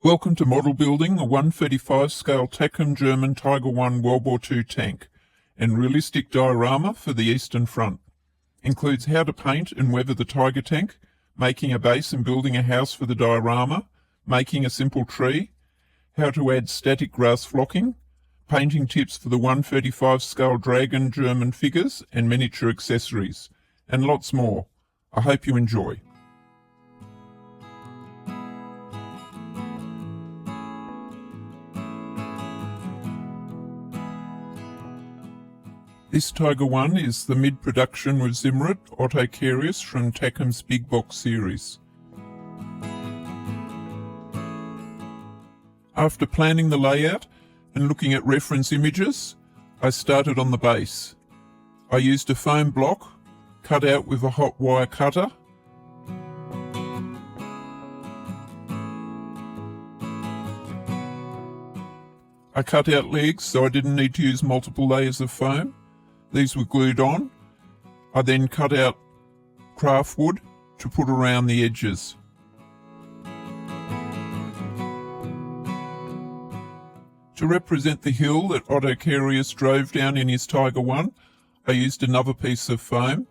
Welcome to model building a 135 scale Takom German Tiger I World War II tank and realistic diorama for the Eastern Front. Includes how to paint and weather the Tiger tank, making a base and building a house for the diorama, making a simple tree, how to add static grass flocking, painting tips for the 135 scale Dragon German figures and miniature accessories, and lots more. I hope you enjoy. This Tiger I is the mid-production with Zimmerit Otto Carius from Takom's Big Box series. After planning the layout and looking at reference images, I started on the base. I used a foam block cut out with a hot wire cutter. I cut out legs so I didn't need to use multiple layers of foam. These were glued on. I then cut out craft wood to put around the edges. To represent the hill that Otto Carius drove down in his Tiger I, I used another piece of foam.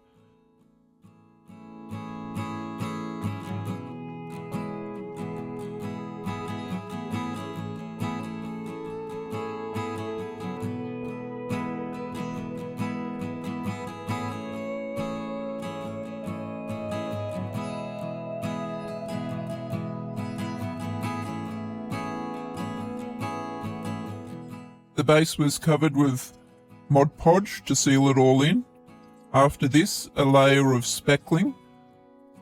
The base was covered with Mod Podge to seal it all in. After this, a layer of spackling.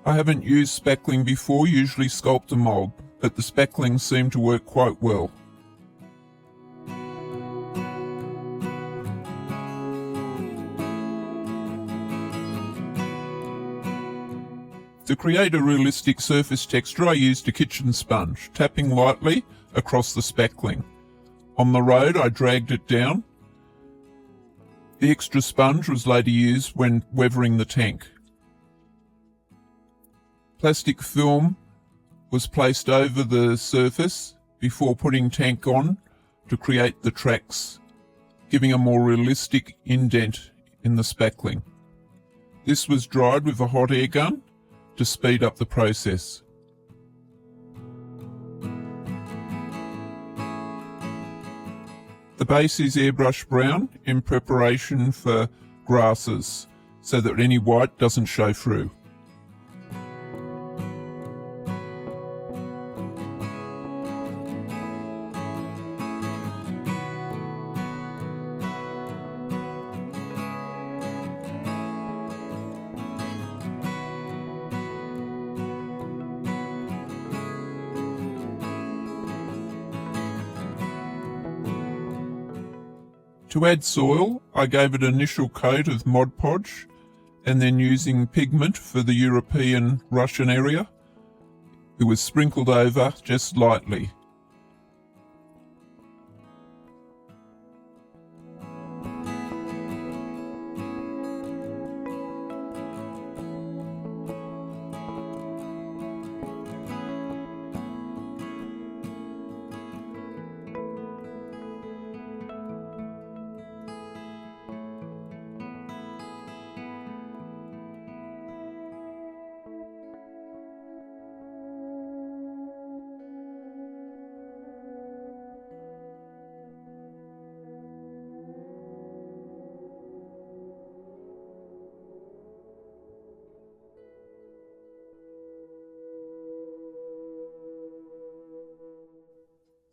I haven't used spackling before, usually sculpt a mould, but the spackling seemed to work quite well. To create a realistic surface texture, I used a kitchen sponge, tapping lightly across the spackling. On the road, I dragged it down. The extra sponge was later used when weathering the tank. Plastic film was placed over the surface before putting tank on to create the tracks, giving a more realistic indent in the spackling. This was dried with a hot air gun to speed up the process. The base is airbrush brown in preparation for grasses so that any white doesn't show through. To add soil, I gave it an initial coat of Mod Podge and then using pigment for the European Russian area, it was sprinkled over just lightly.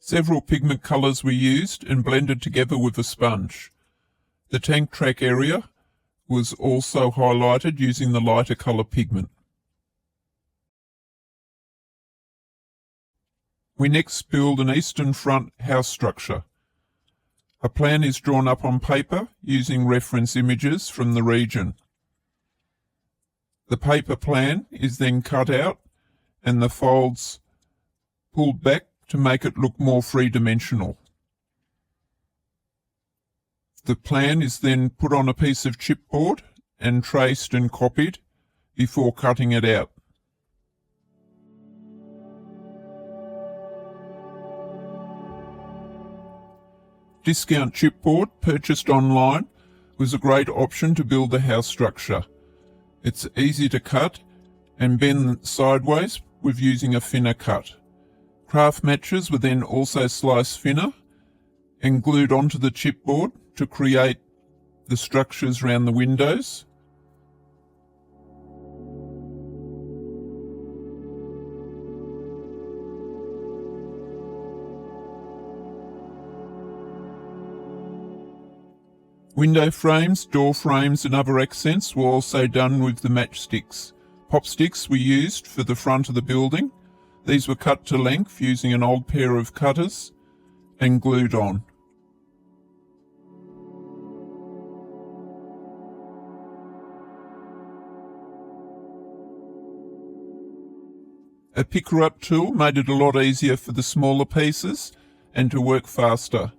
Several pigment colours were used and blended together with a sponge. The tank track area was also highlighted using the lighter colour pigment. We next build an Eastern Front house structure. A plan is drawn up on paper using reference images from the region. The paper plan is then cut out and the folds pulled back to make it look more three-dimensional. The plan is then put on a piece of chipboard and traced and copied before cutting it out. discount chipboard purchased online was a great option to build the house structure. It's easy to cut and bend sideways with using a thinner cut. Craft matches were then also sliced thinner and glued onto the chipboard to create the structures around the windows. Window frames, door frames and other accents were also done with the matchsticks. Pop sticks were used for the front of the building. These were cut to length using an old pair of cutters and glued on. A picker-up tool made it a lot easier for the smaller pieces and to work faster.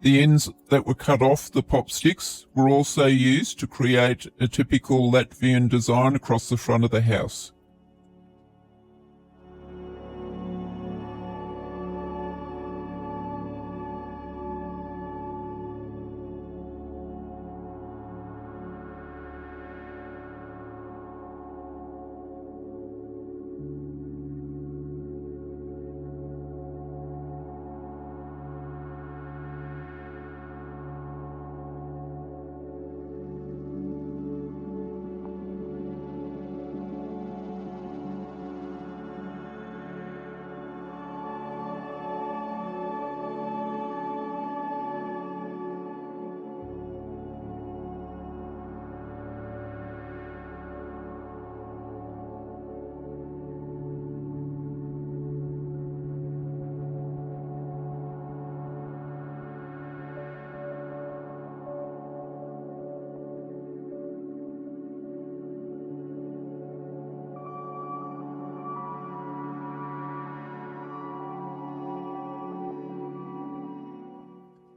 The ends that were cut off the pop sticks were also used to create a typical Latvian design across the front of the house.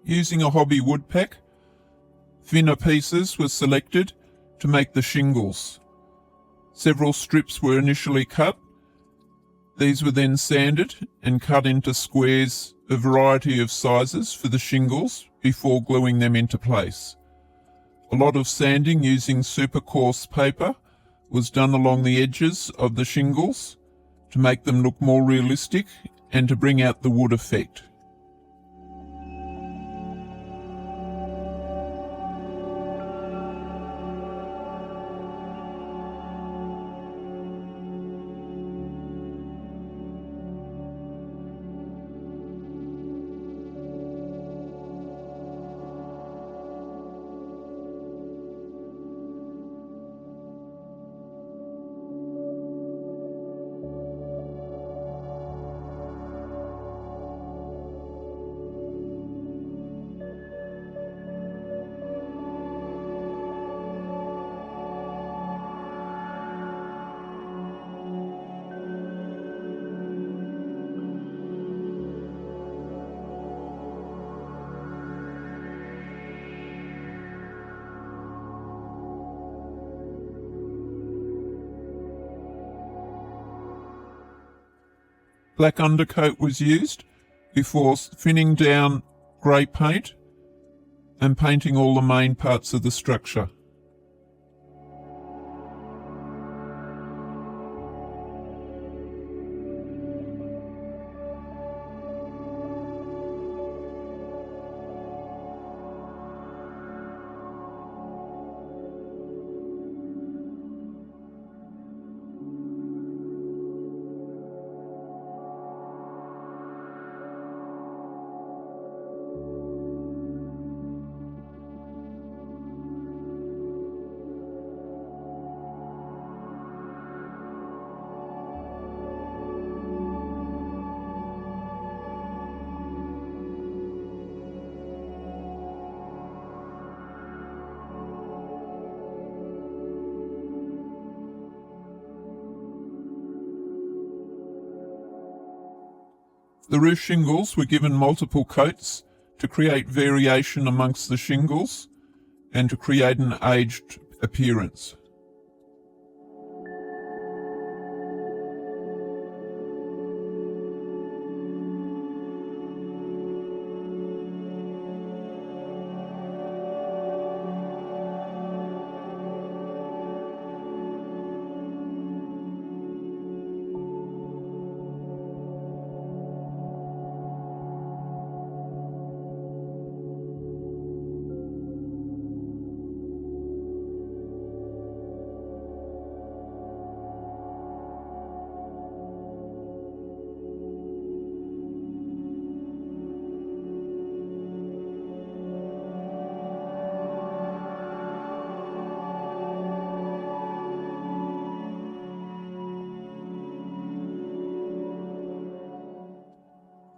Using a hobby wood pack, thinner pieces were selected to make the shingles. Several strips were initially cut. These were then sanded and cut into squares, a variety of sizes for the shingles before gluing them into place. A lot of sanding using super coarse paper was done along the edges of the shingles to make them look more realistic and to bring out the wood effect. Black undercoat was used before thinning down grey paint and painting all the main parts of the structure. The roof shingles were given multiple coats to create variation amongst the shingles and to create an aged appearance.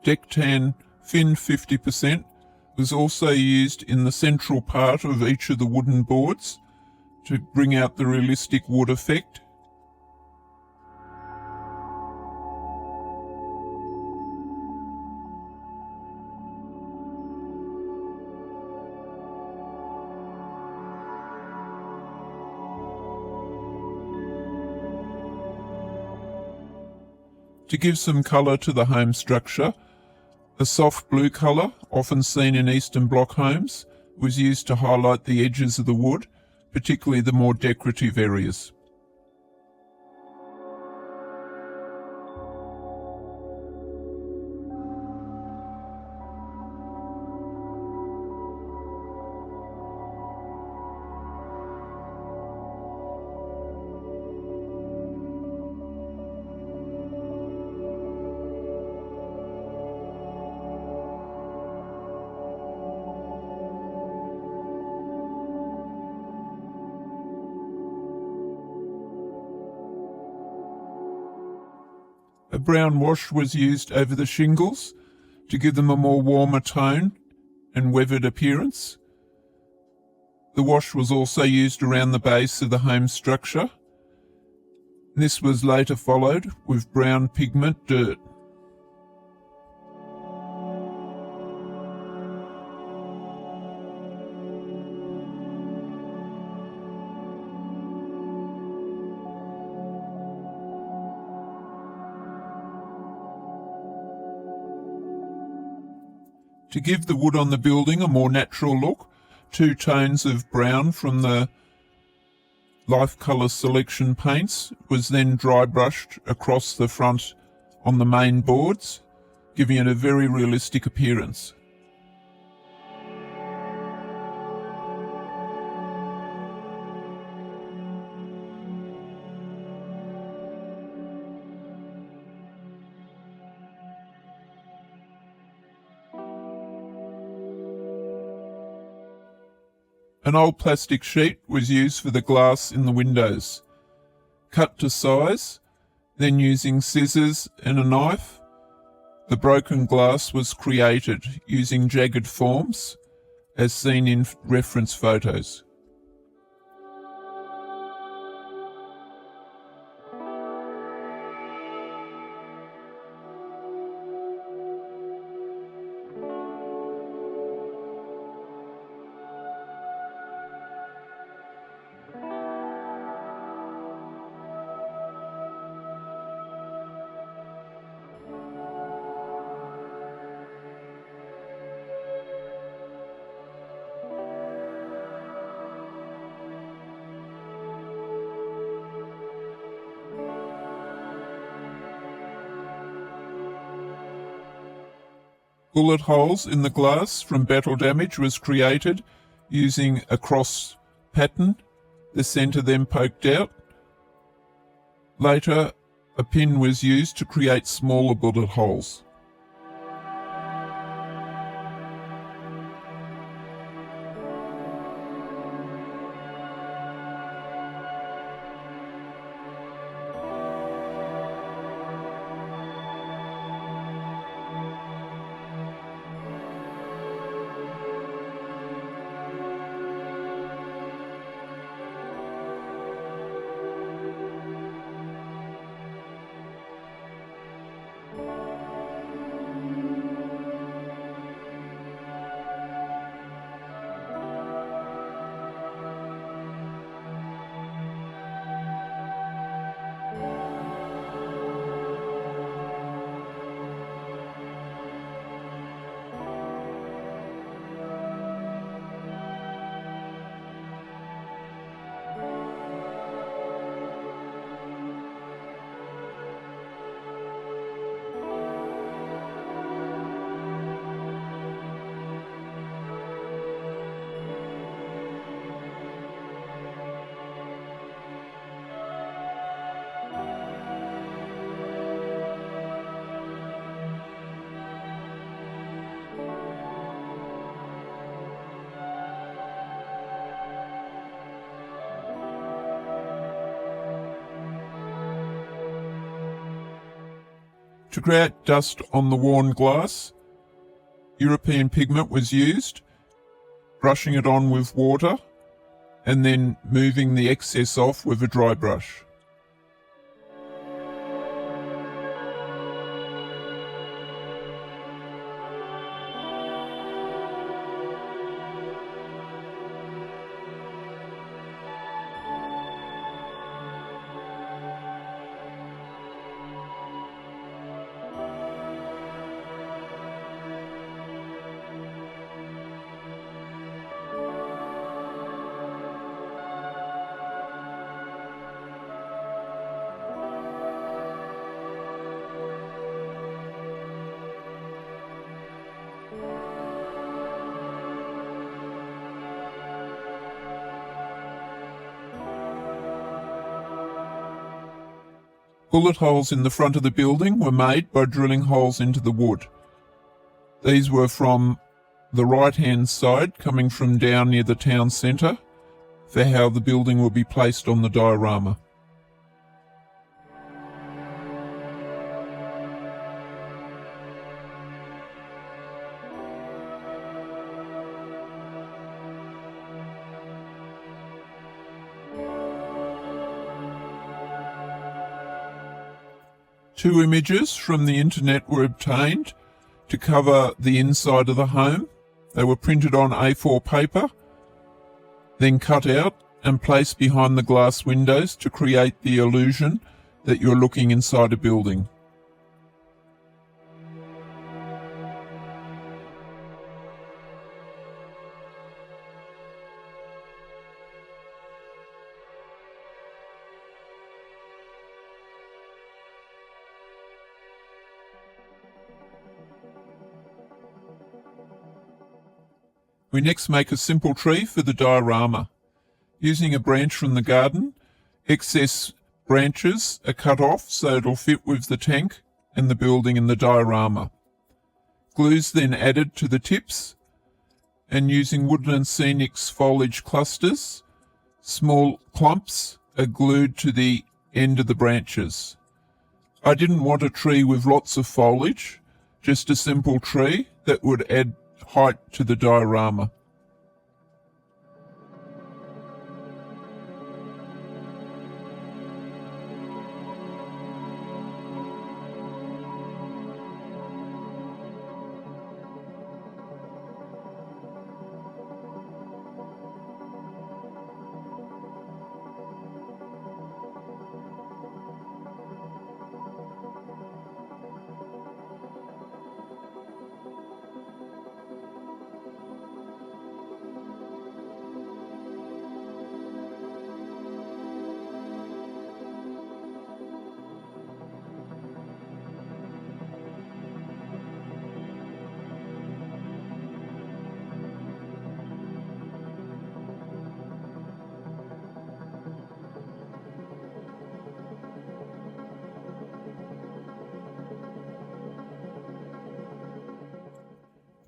Deck Tan Fin 50% was also used in the central part of each of the wooden boards to bring out the realistic wood effect. To give some colour to the home structure, a soft blue colour, often seen in Eastern Bloc homes, was used to highlight the edges of the wood, particularly the more decorative areas. A brown wash was used over the shingles to give them a more warmer tone and weathered appearance. The wash was also used around the base of the home structure. This was later followed with brown pigment dirt. To give the wood on the building a more natural look, 2 tones of brown from the Life Colour Selection paints was then dry brushed across the front on the main boards, giving it a very realistic appearance. An old plastic sheet was used for the glass in the windows. Cut to size, then using scissors and a knife, the broken glass was created using jagged forms, as seen in reference photos. Bullet holes in the glass from battle damage was created using a cross pattern, the centre then poked out. Later, a pin was used to create smaller bullet holes. To create dust on the worn glass, European pigment was used, brushing it on with water and then moving the excess off with a dry brush. Bullet holes in the front of the building were made by drilling holes into the wood. These were from the right-hand side, coming from down near the town centre, for how the building will be placed on the diorama. Two images from the internet were obtained to cover the inside of the home. They were printed on A4 paper, then cut out and placed behind the glass windows to create the illusion that you're looking inside a building. We next make a simple tree for the diorama. Using a branch from the garden, excess branches are cut off so it'll fit with the tank and the building and the diorama. Glue's then added to the tips, and using Woodland Scenic's foliage clusters, small clumps are glued to the end of the branches. I didn't want a tree with lots of foliage, just a simple tree that would add height to the diorama.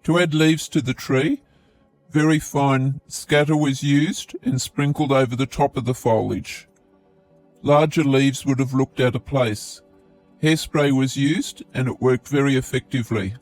To add leaves to the tree, very fine scatter was used and sprinkled over the top of the foliage. Larger leaves would have looked out of place. Hairspray was used and it worked very effectively.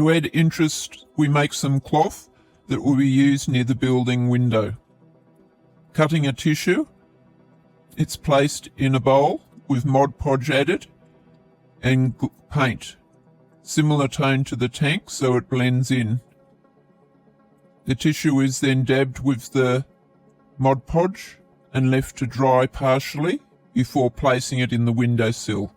To add interest, we make some cloth that will be used near the building window. Cutting a tissue, it's placed in a bowl with Mod Podge added and paint. similar tone to the tank so it blends in. The tissue is then dabbed with the Mod Podge and left to dry partially before placing it in the windowsill.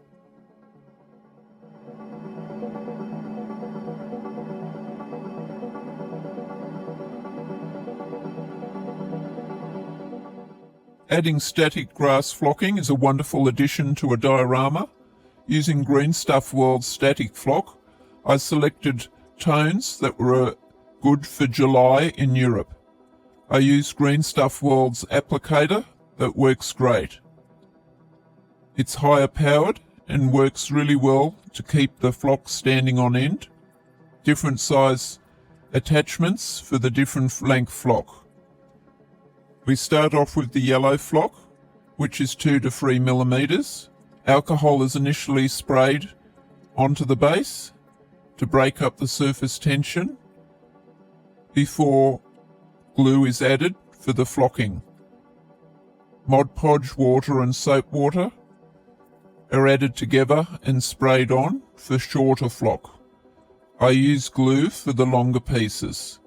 Adding static grass flocking is a wonderful addition to a diorama. Using Green Stuff World's static flock, I selected tones that were good for July in Europe. I used Green Stuff World's applicator that works great. It's higher powered and works really well to keep the flock standing on end. Different size attachments for the different length flock. We start off with the yellow flock, which is 2 to 3 millimeters. Alcohol is initially sprayed onto the base to break up the surface tension before glue is added for the flocking. Mod Podge water and soap water are added together and sprayed on for shorter flock. I use glue for the longer pieces.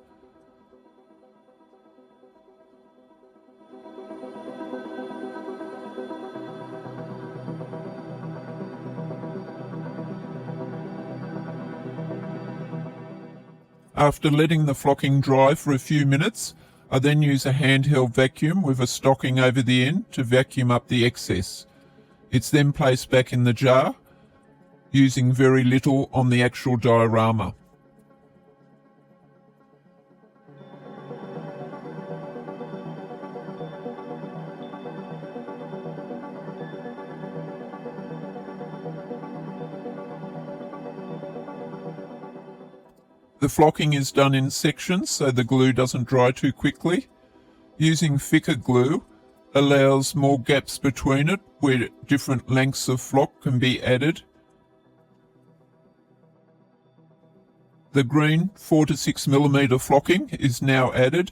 After letting the flocking dry for a few minutes, I then use a handheld vacuum with a stocking over the end to vacuum up the excess. It's then placed back in the jar, using very little on the actual diorama. The flocking is done in sections so the glue doesn't dry too quickly. Using thicker glue allows more gaps between it where different lengths of flock can be added. The green 4 to 6 millimeter flocking is now added,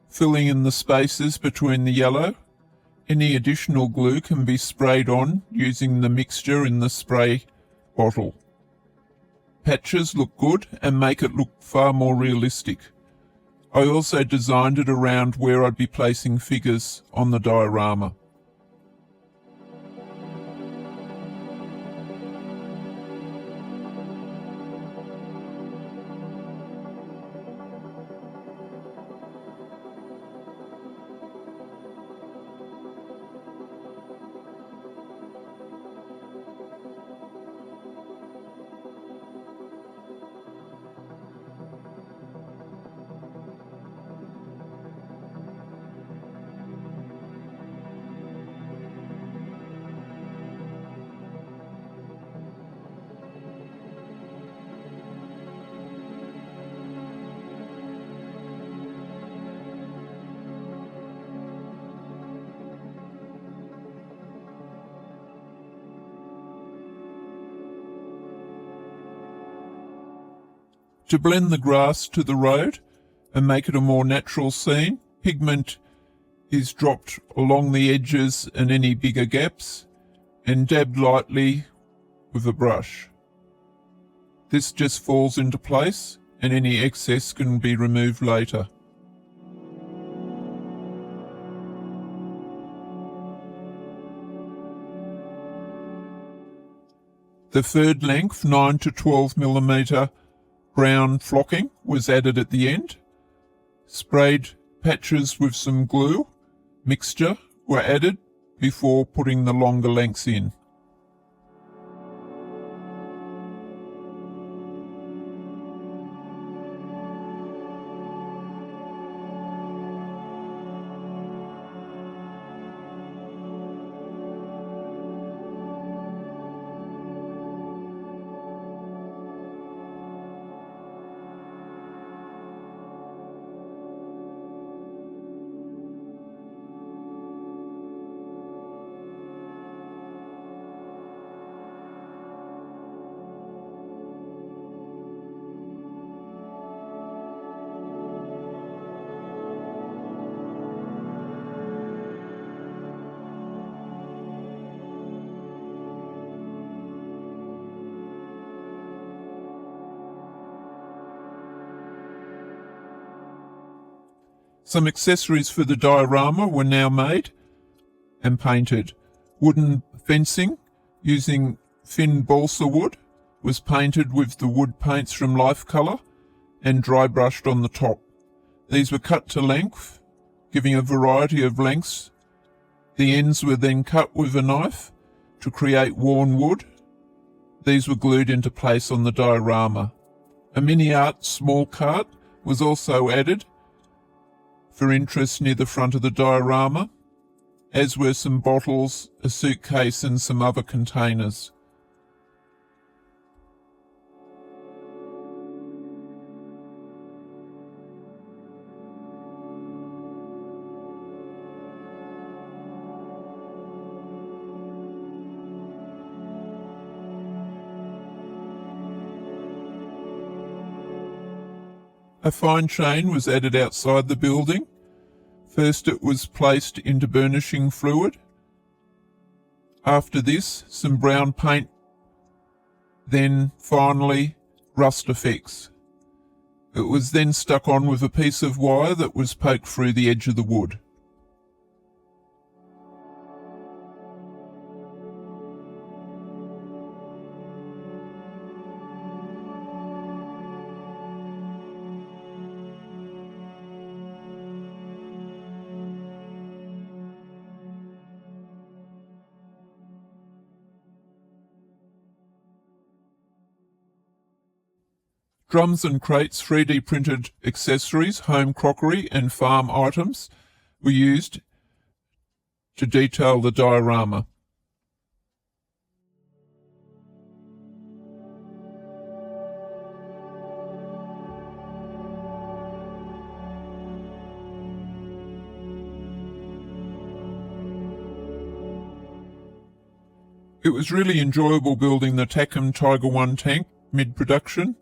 filling in the spaces between the yellow. Any additional glue can be sprayed on using the mixture in the spray bottle. Patches look good and make it look far more realistic. I also designed it around where I'd be placing figures on the diorama. To blend the grass to the road and make it a more natural scene, pigment is dropped along the edges and any bigger gaps and dabbed lightly with a brush. This just falls into place and any excess can be removed later. The third length, 9 to 12 millimeter brown flocking, was added at the end. Sprayed patches with some glue mixture were added before putting the longer lengths in. Some accessories for the diorama were now made and painted. Wooden fencing using thin balsa wood was painted with the wood paints from Life Colour and dry brushed on the top. These were cut to length, giving a variety of lengths. The ends were then cut with a knife to create worn wood. These were glued into place on the diorama. A mini art small cart was also added for interest near the front of the diorama, as were some bottles, a suitcase and some other containers. A fine chain was added outside the building. First it was placed into burnishing fluid. After this, some brown paint, then finally rust effects. It was then stuck on with a piece of wire that was poked through the edge of the wood. Drums and crates, 3D printed accessories, home crockery and farm items were used to detail the diorama. It was really enjoyable building the Takom Tiger 1 tank mid-production.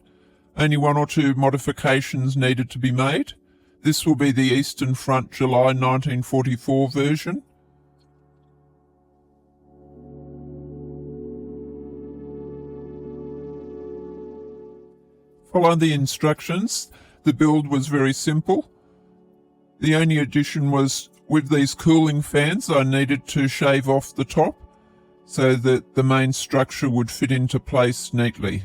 Only 1 or 2 modifications needed to be made. This will be the Eastern Front July 1944 version. Following the instructions, the build was very simple. The only addition was with these cooling fans I needed to shave off the top so that the main structure would fit into place neatly.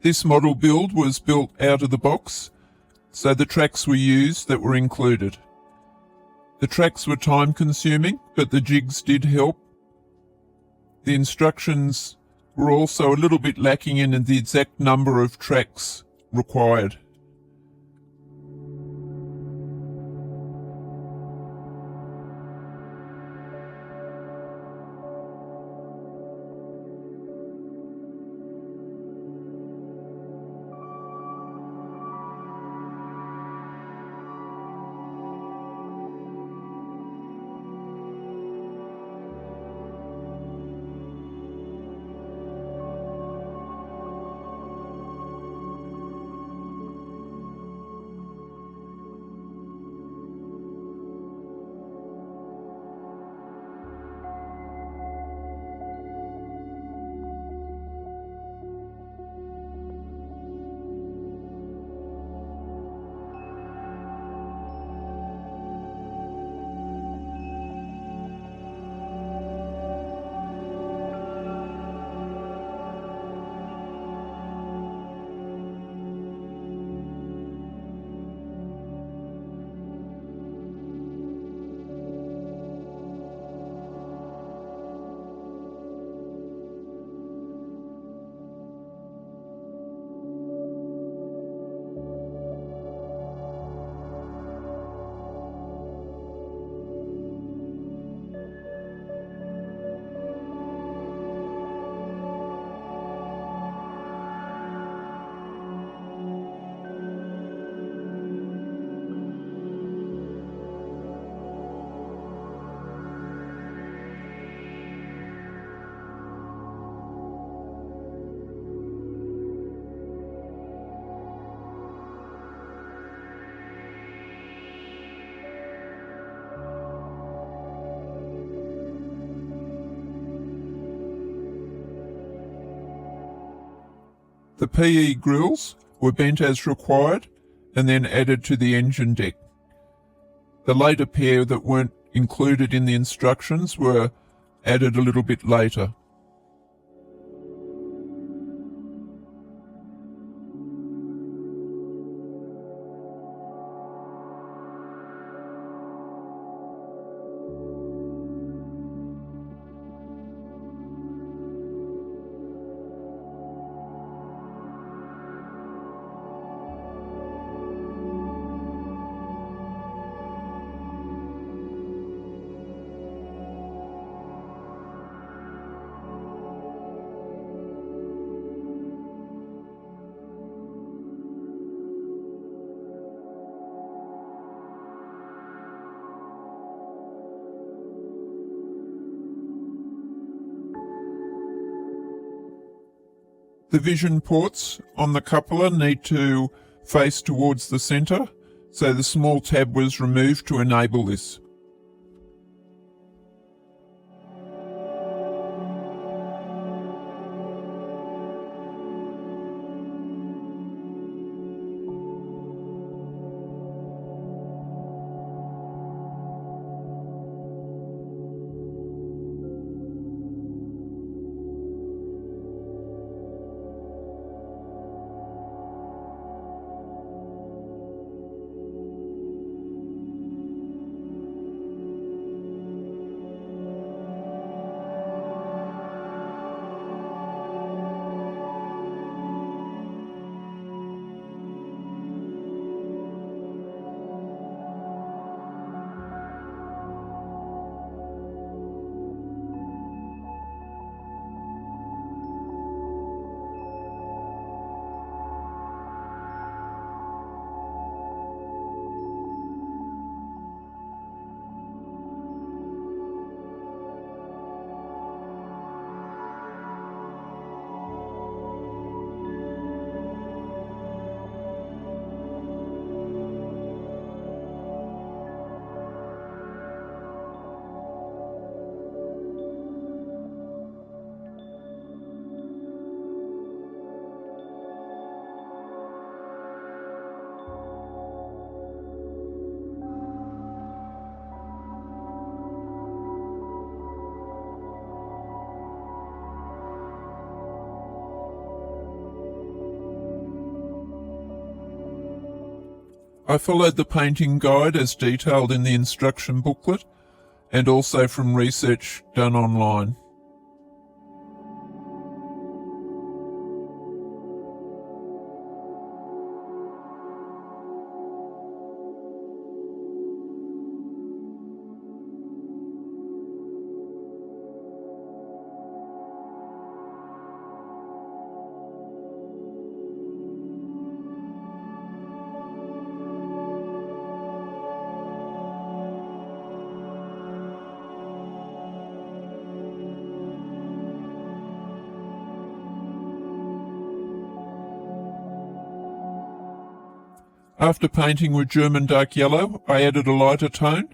This model build was built out of the box, so the tracks were used that were included. The tracks were time consuming, but the jigs did help. The instructions were also a little bit lacking in the exact number of tracks required. The PE grills were bent as required and then added to the engine deck. The later pair that weren't included in the instructions were added a little bit later. The vision ports on the coupler need to face towards the centre, so the small tab was removed to enable this. I followed the painting guide as detailed in the instruction booklet and also from research done online. After painting with German dark yellow, I added a lighter tone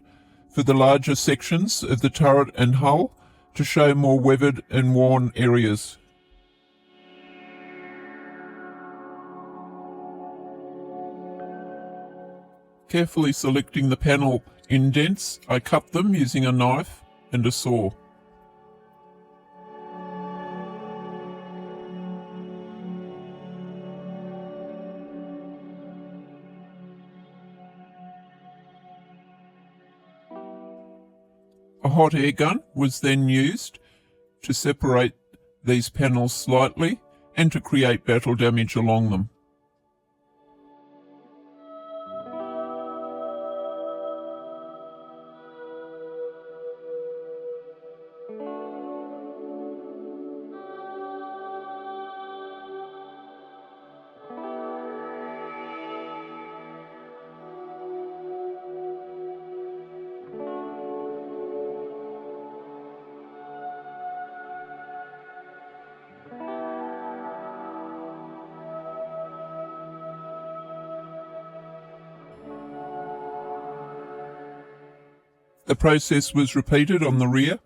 for the larger sections of the turret and hull to show more weathered and worn areas. Carefully selecting the panel indents, I cut them using a knife and a saw. A hot air gun was then used to separate these panels slightly and to create battle damage along them. The process was repeated on the rear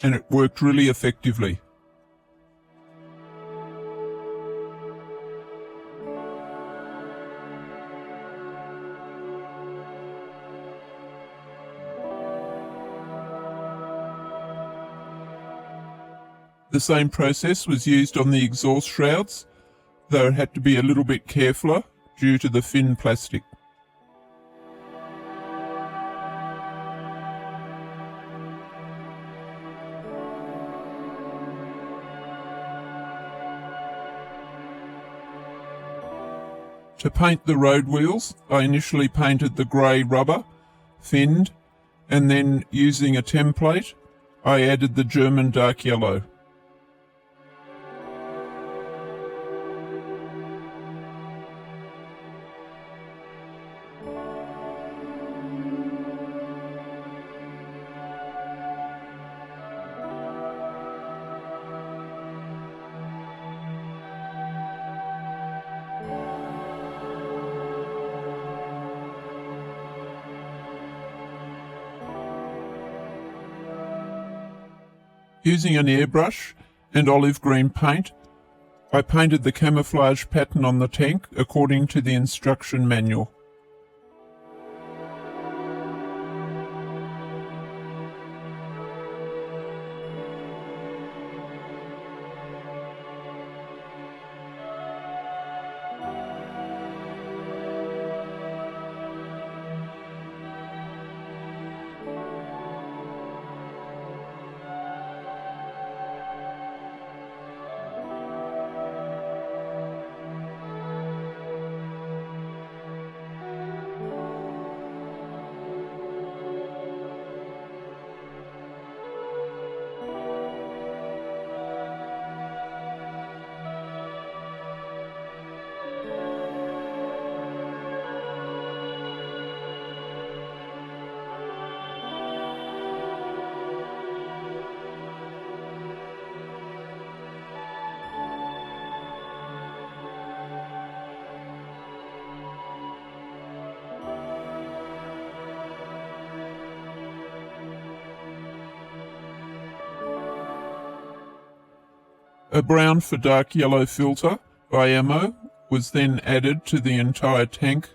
and it worked really effectively. The same process was used on the exhaust shrouds, though it had to be a little bit carefuler due to the thin plastic. To paint the road wheels, I initially painted the grey rubber, thinned, and then using a template, I added the German dark yellow. Using an airbrush and olive green paint, I painted the camouflage pattern on the tank according to the instruction manual. A brown for dark yellow filter by ammo was then added to the entire tank,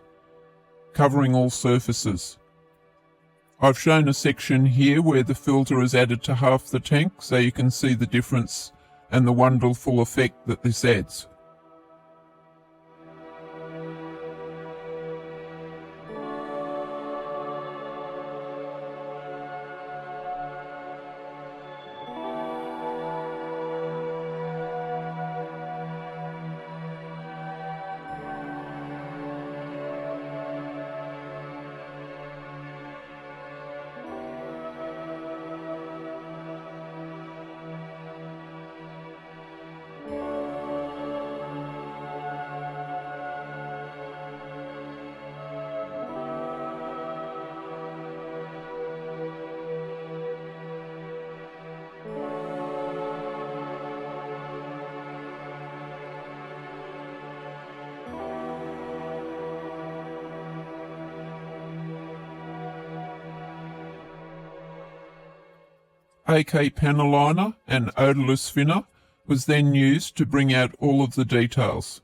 covering all surfaces. I've shown a section here where the filter is added to half the tank so you can see the difference and the wonderful effect that this adds. AK panel liner and odourless thinner was then used to bring out all of the details.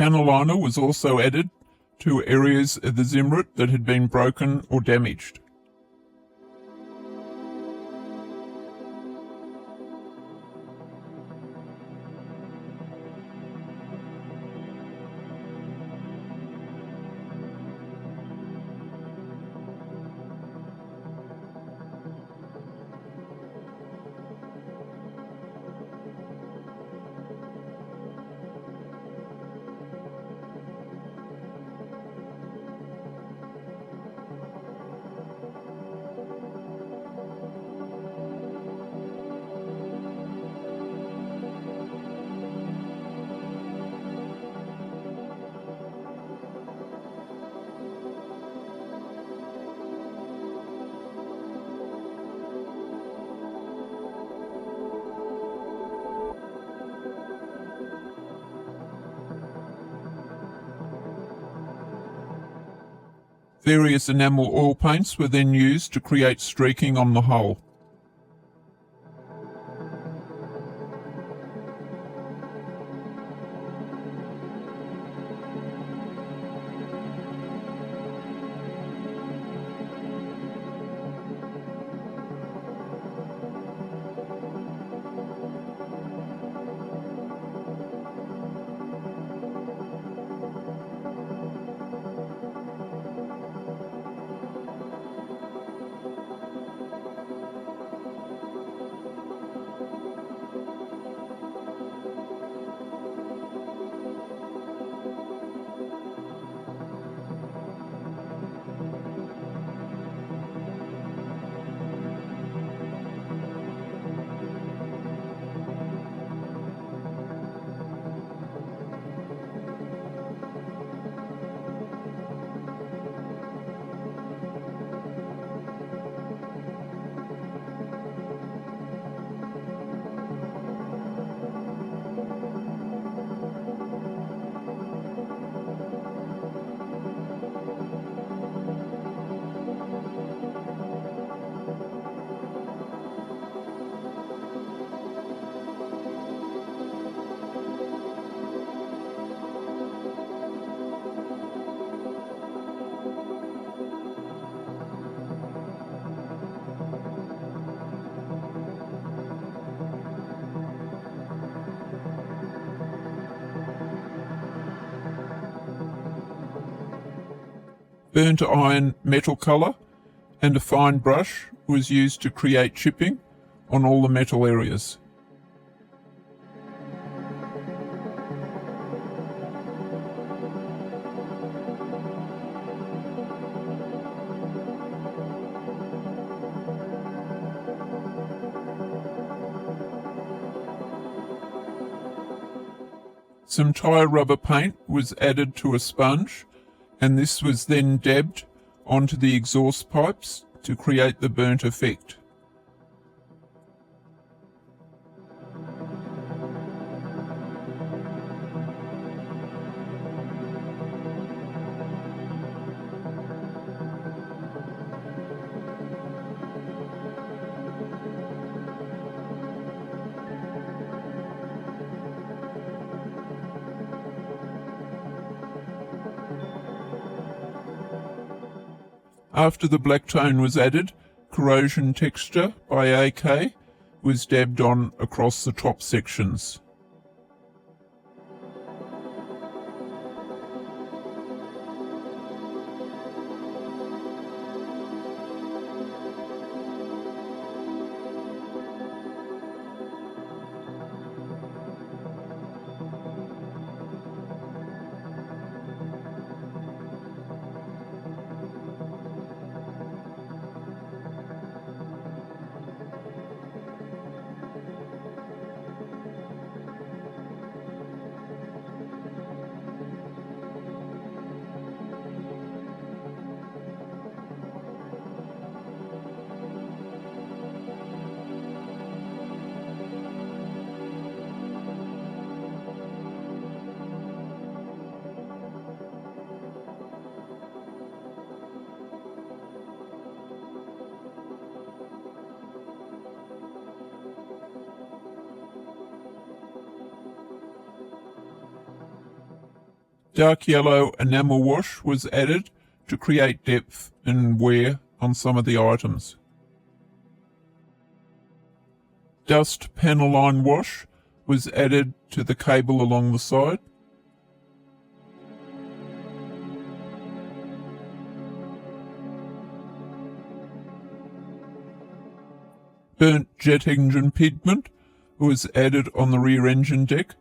Panel liner was also added to areas of the Zimrit that had been broken or damaged. Various enamel oil paints were then used to create streaking on the hull. Burnt iron metal colour and a fine brush was used to create chipping on all the metal areas. Some tyre rubber paint was added to a sponge, and this was then dabbed onto the exhaust pipes to create the burnt effect. After the black tone was added, corrosion texture by AK was dabbed on across the top sections. Dark yellow enamel wash was added to create depth and wear on some of the items. Dust panel line wash was added to the cable along the side. Burnt jet engine pigment was added on the rear engine deck.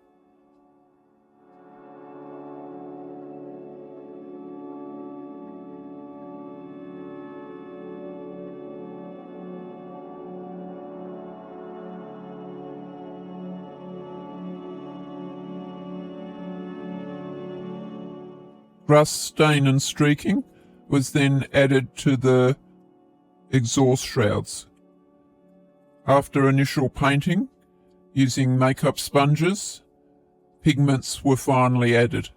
Rust, stain and streaking was then added to the exhaust shrouds. After initial painting, using makeup sponges, pigments were finally added.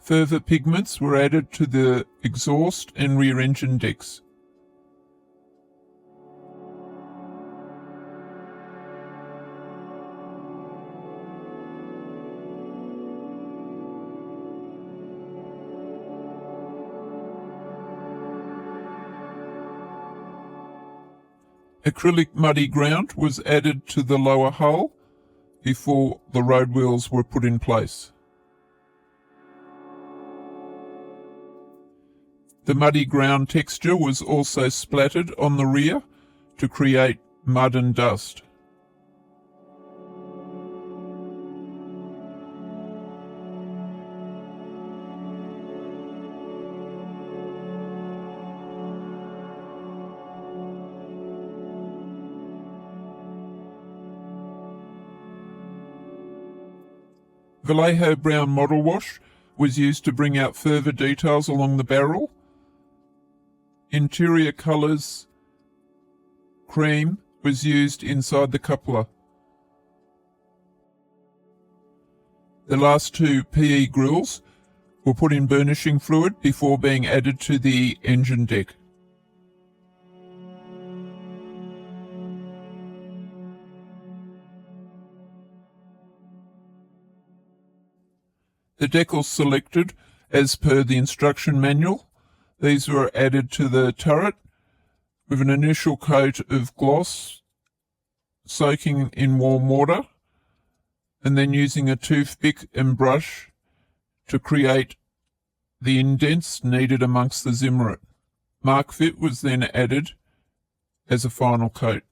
Further pigments were added to the exhaust and rear engine decks. Acrylic muddy ground was added to the lower hull before the road wheels were put in place. The muddy ground texture was also splattered on the rear to create mud and dust. Vallejo brown model wash was used to bring out further details along the barrel. Interior colours cream was used inside the coupler. The last two PE grills were put in burnishing fluid before being added to the engine deck. The decals selected as per the instruction manual. These were added to the turret with an initial coat of gloss, soaking in warm water, and then using a toothpick and brush to create the indents needed amongst the zimmerit. Mark fit was then added as a final coat.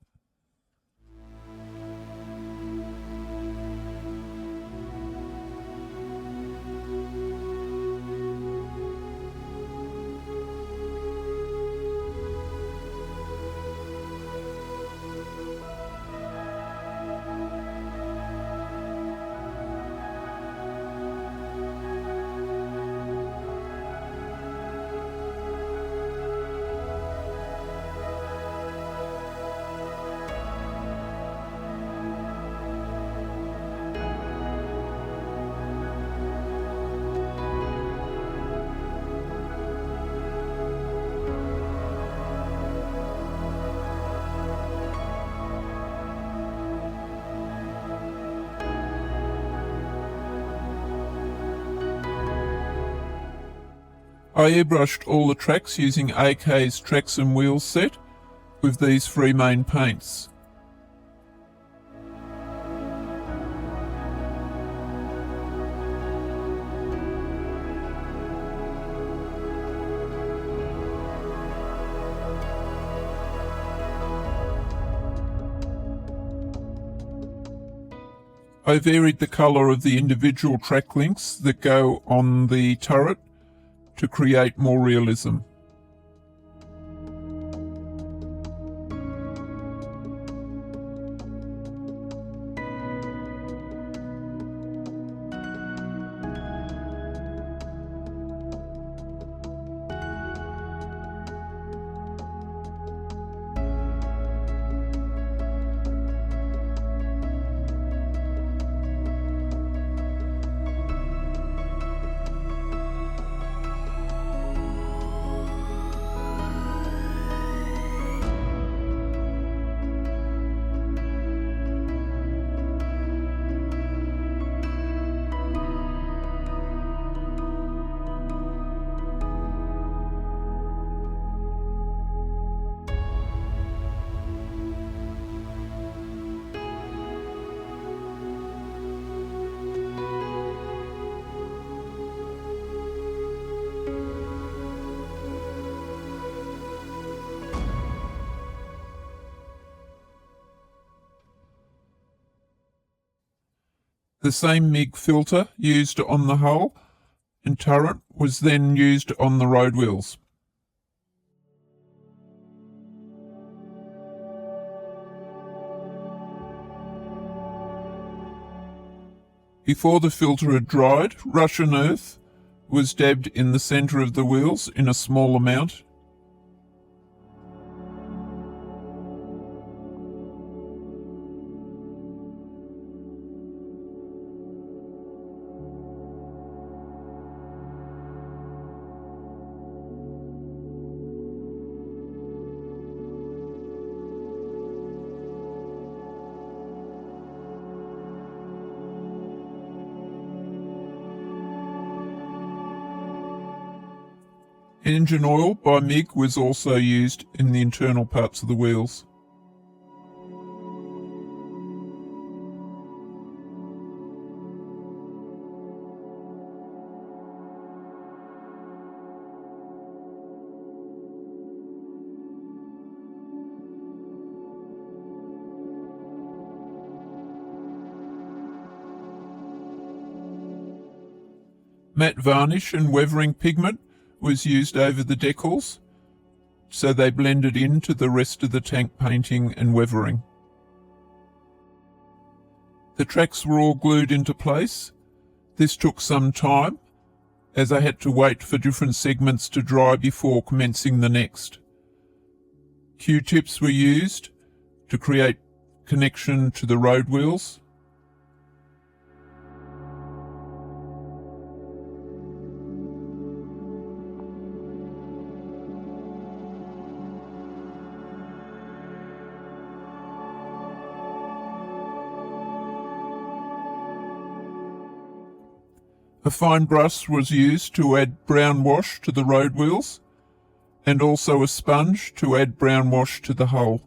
I airbrushed all the tracks using AK's Tracks and Wheels set with these three main paints. I varied the colour of the individual track links that go on the turret to create more realism. The same MIG filter used on the hull and turret was then used on the road wheels. Before the filter had dried, Russian earth was dabbed in the centre of the wheels in a small amount. Engine oil by MIG was also used in the internal parts of the wheels. Matte varnish and weathering pigment was used over the decals, so they blended into the rest of the tank painting and weathering. The tracks were all glued into place. This took some time, as I had to wait for different segments to dry before commencing the next. Q-tips were used to create connection to the road wheels. A fine brush was used to add brown wash to the road wheels, and also a sponge to add brown wash to the hull.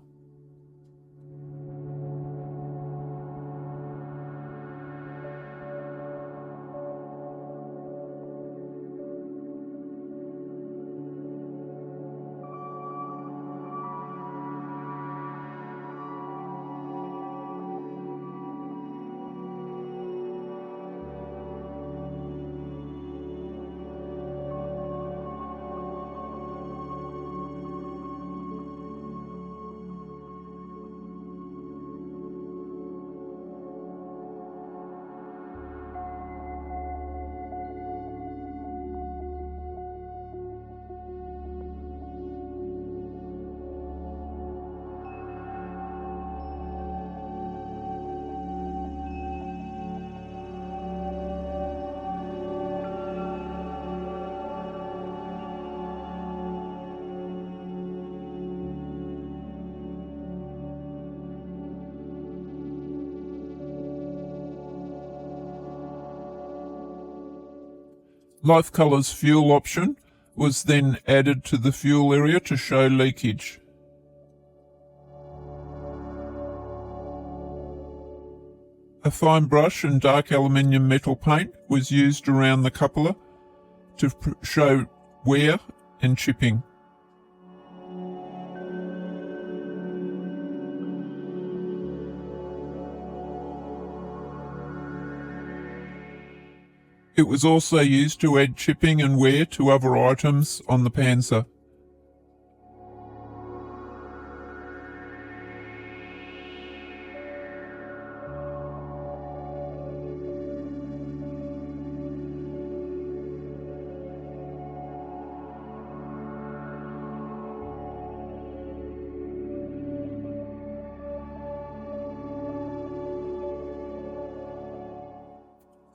Life Colour's fuel option was then added to the fuel area to show leakage. A fine brush and dark aluminium metal paint was used around the cupola to show wear and chipping. It was also used to add chipping and wear to other items on the Panzer.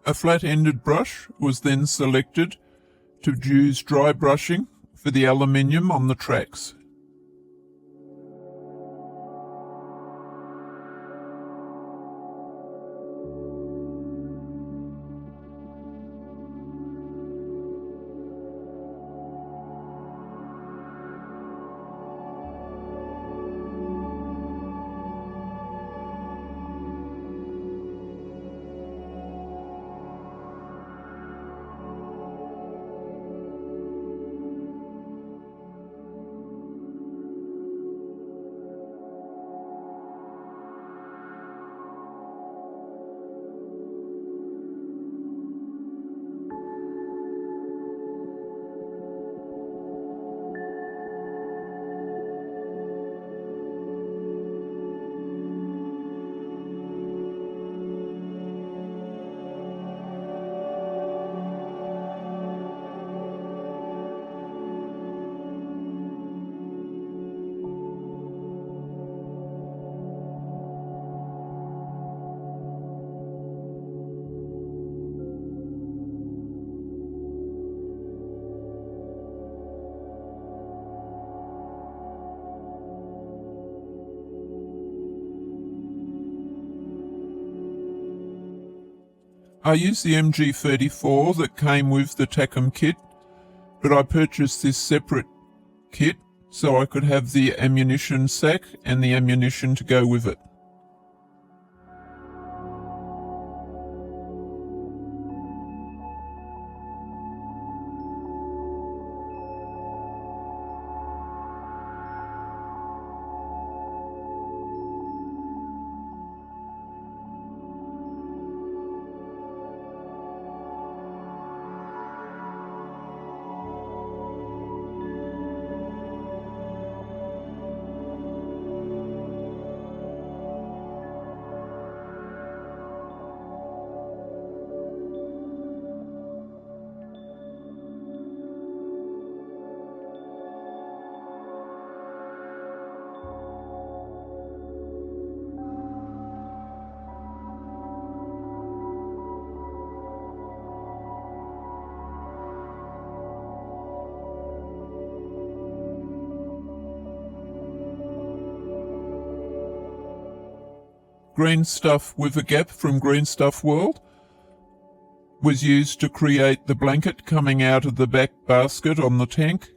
A flat-ended brush was then selected to use dry brushing for the aluminium on the tracks. I used the MG34 that came with the Takom kit but I purchased this separate kit so I could have the ammunition sack and the ammunition to go with it. Green stuff with a gap from Green Stuff World was used to create the blanket coming out of the back basket on the tank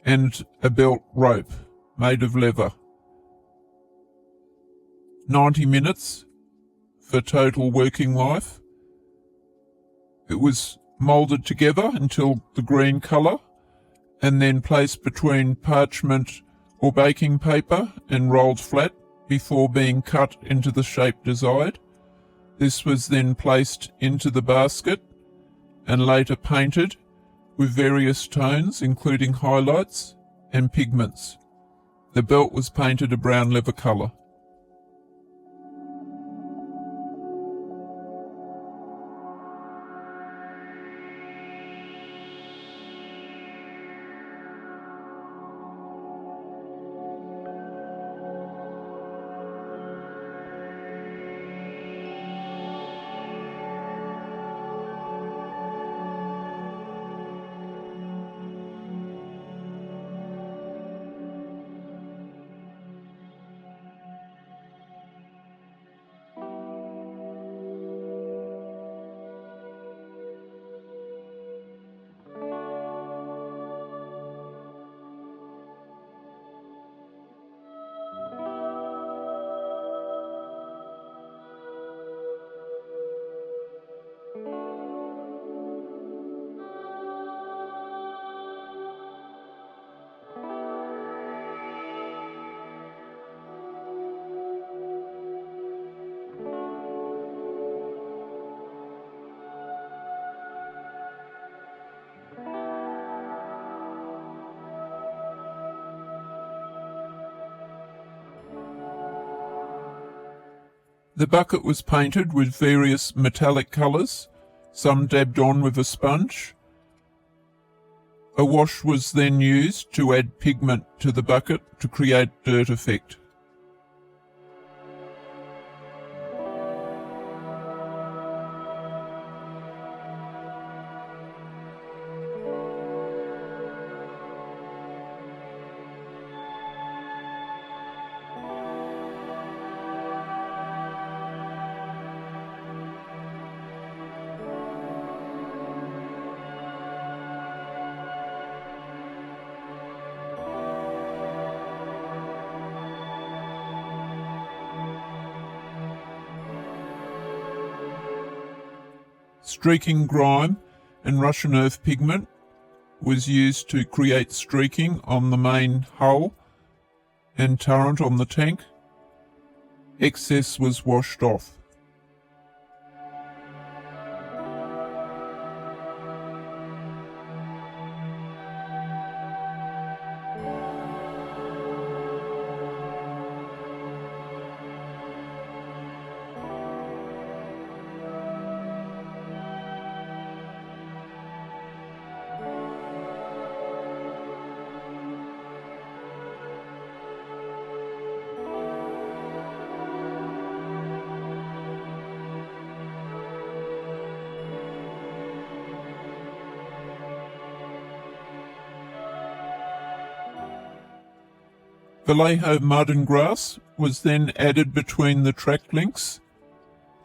and a belt rope made of leather. 90 minutes for total working life. It was moulded together until the green colour and then placed between parchment or baking paper and rolled flat before being cut into the shape desired. This was then placed into the basket and later painted with various tones including highlights and pigments. The belt was painted a brown leather colour. The bucket was painted with various metallic colours, some dabbed on with a sponge. A wash was then used to add pigment to the bucket to create dirt effect. Streaking grime and Russian earth pigment was used to create streaking on the main hull and turret on the tank. Excess was washed off. Vallejo mud and grass was then added between the track links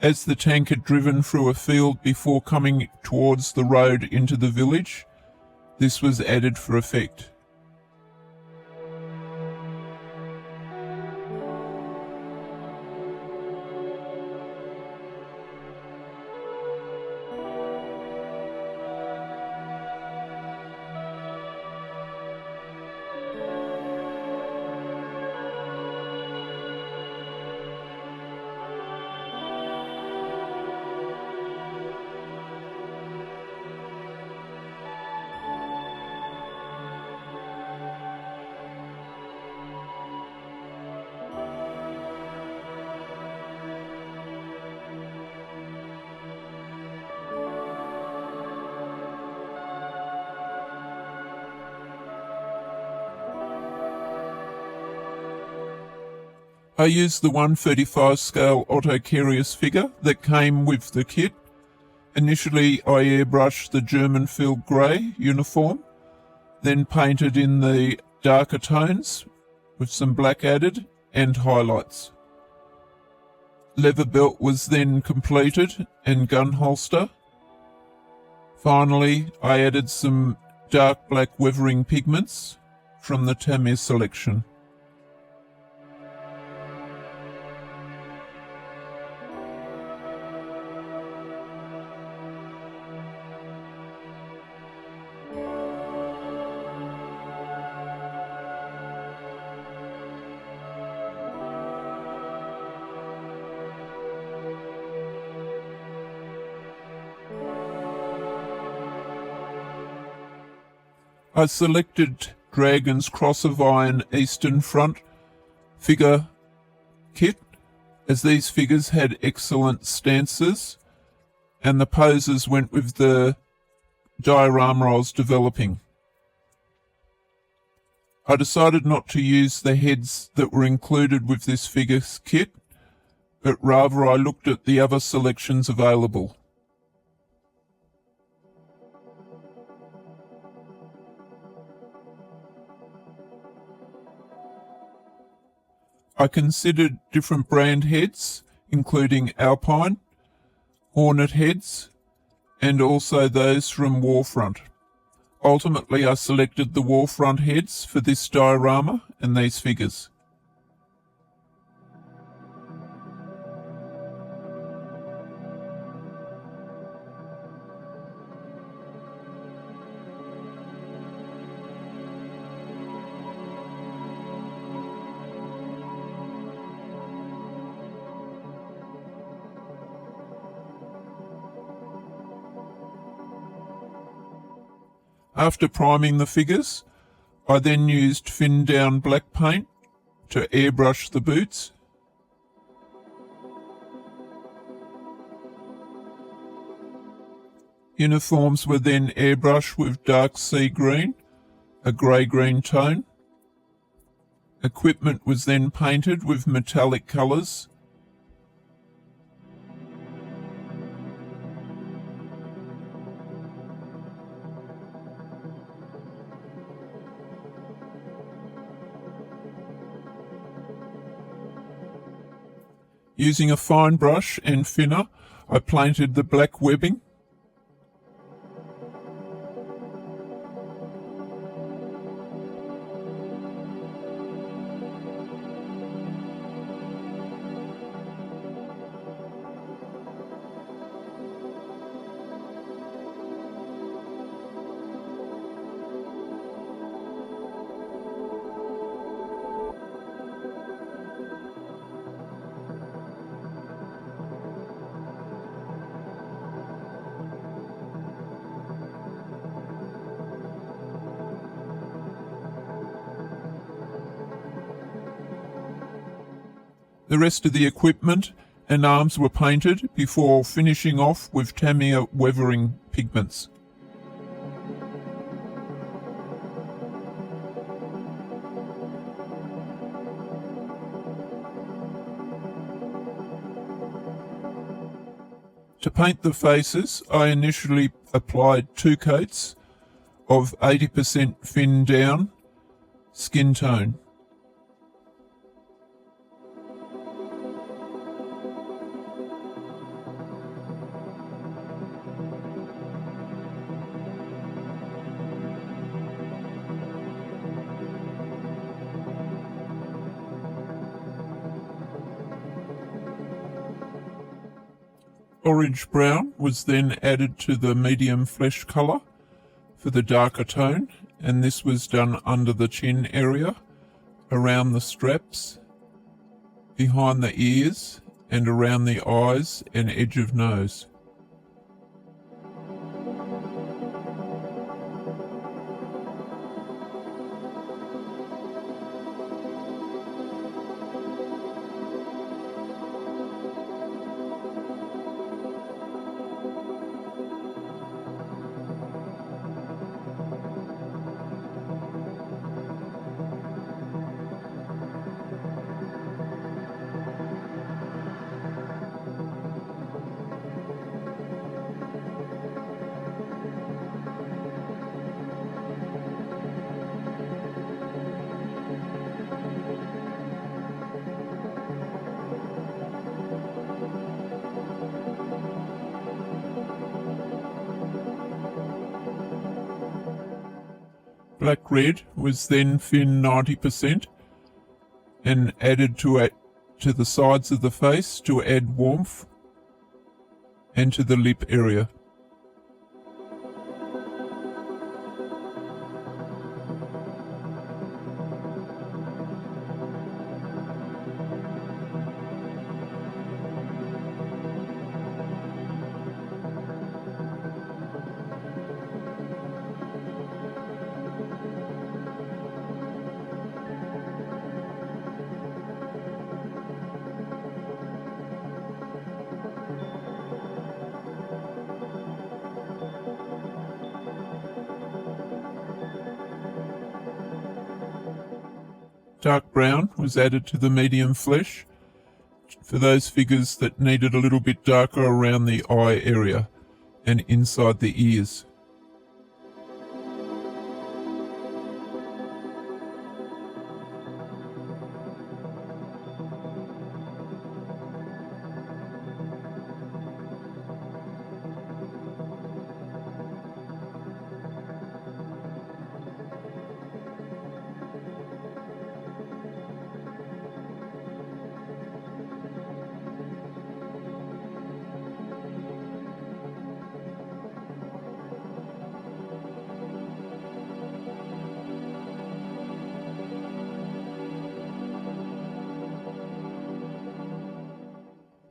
as the tank had driven through a field before coming towards the road into the village. This was added for effect. I used the 1/35 scale Otto Carius figure that came with the kit. Initially I airbrushed the German field grey uniform, then painted in the darker tones with some black added and highlights. Leather belt was then completed and gun holster. Finally I added some dark black weathering pigments from the Tamiya selection. I selected Dragon's Cross of Iron Eastern Front figure kit, as these figures had excellent stances and the poses went with the diorama I was developing. I decided not to use the heads that were included with this figure kit, but rather I looked at the other selections available. I considered different brand heads, including Alpine, Hornet heads, and also those from Warfront. Ultimately, I selected the Warfront heads for this diorama and these figures. After priming the figures, I then used fin down black paint to airbrush the boots. Uniforms were then airbrushed with dark sea green, a grey-green tone. Equipment was then painted with metallic colours. Using a fine brush and thinner, I painted the black webbing. The rest of the equipment and arms were painted before finishing off with Tamiya weathering pigments. To paint the faces, I initially applied 2 coats of 80% fin down skin tone. Orange brown was then added to the medium flesh colour for the darker tone, and this was done under the chin area, around the straps, behind the ears, and around the eyes and edge of nose. Black red was then thinned 90% and added to the sides of the face to add warmth, and to the lip area. Dark brown was added to the medium flesh for those figures that needed a little bit darker around the eye area and inside the ears.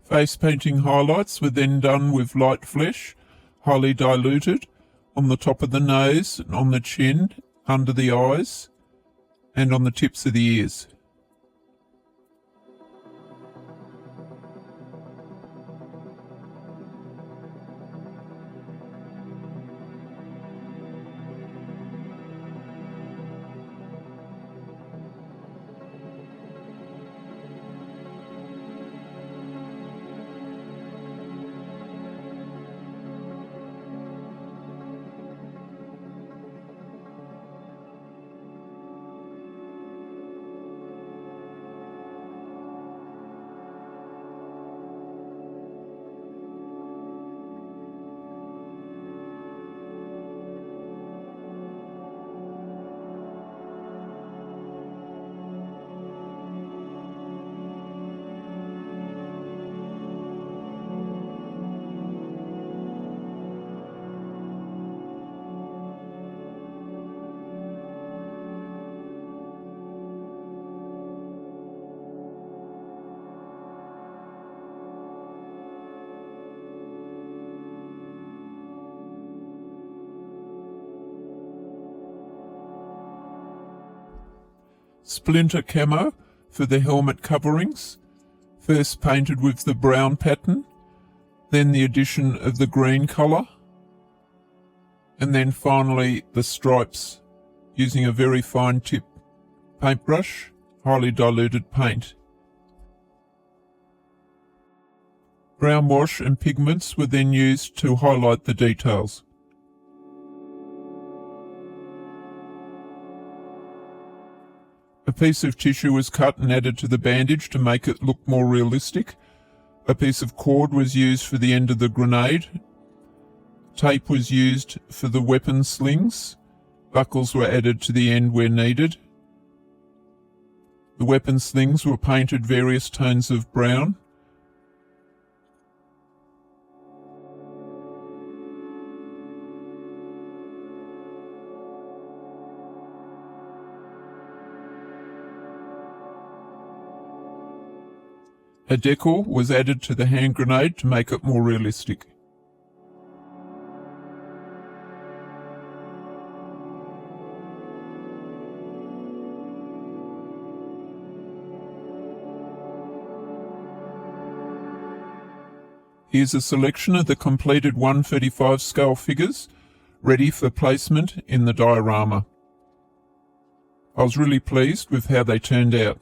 Face painting highlights were then done with light flesh, highly diluted, on the top of the nose, on the chin, under the eyes, and on the tips of the ears. Splinter camo for the helmet coverings, first painted with the brown pattern, then the addition of the green colour, and then finally the stripes using a very fine tip paintbrush, highly diluted paint. Brown wash and pigments were then used to highlight the details. A piece of tissue was cut and added to the bandage to make it look more realistic. A piece of cord was used for the end of the grenade. Tape was used for the weapon slings. Buckles were added to the end where needed. The weapon slings were painted various tones of brown. A decal was added to the hand grenade to make it more realistic. Here's a selection of the completed 1/35 scale figures, ready for placement in the diorama. I was really pleased with how they turned out.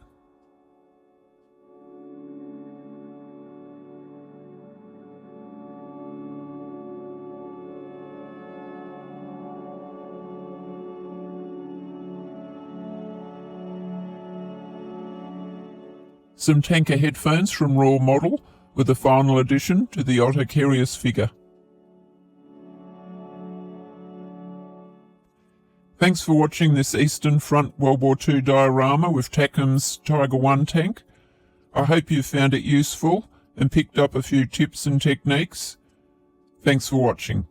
Some tanker headphones from Royal Model were the final addition to the Otto Carius figure. Thanks for watching this Eastern Front World War II diorama with Takom's Tiger 1 tank. I hope you found it useful and picked up a few tips and techniques. Thanks for watching.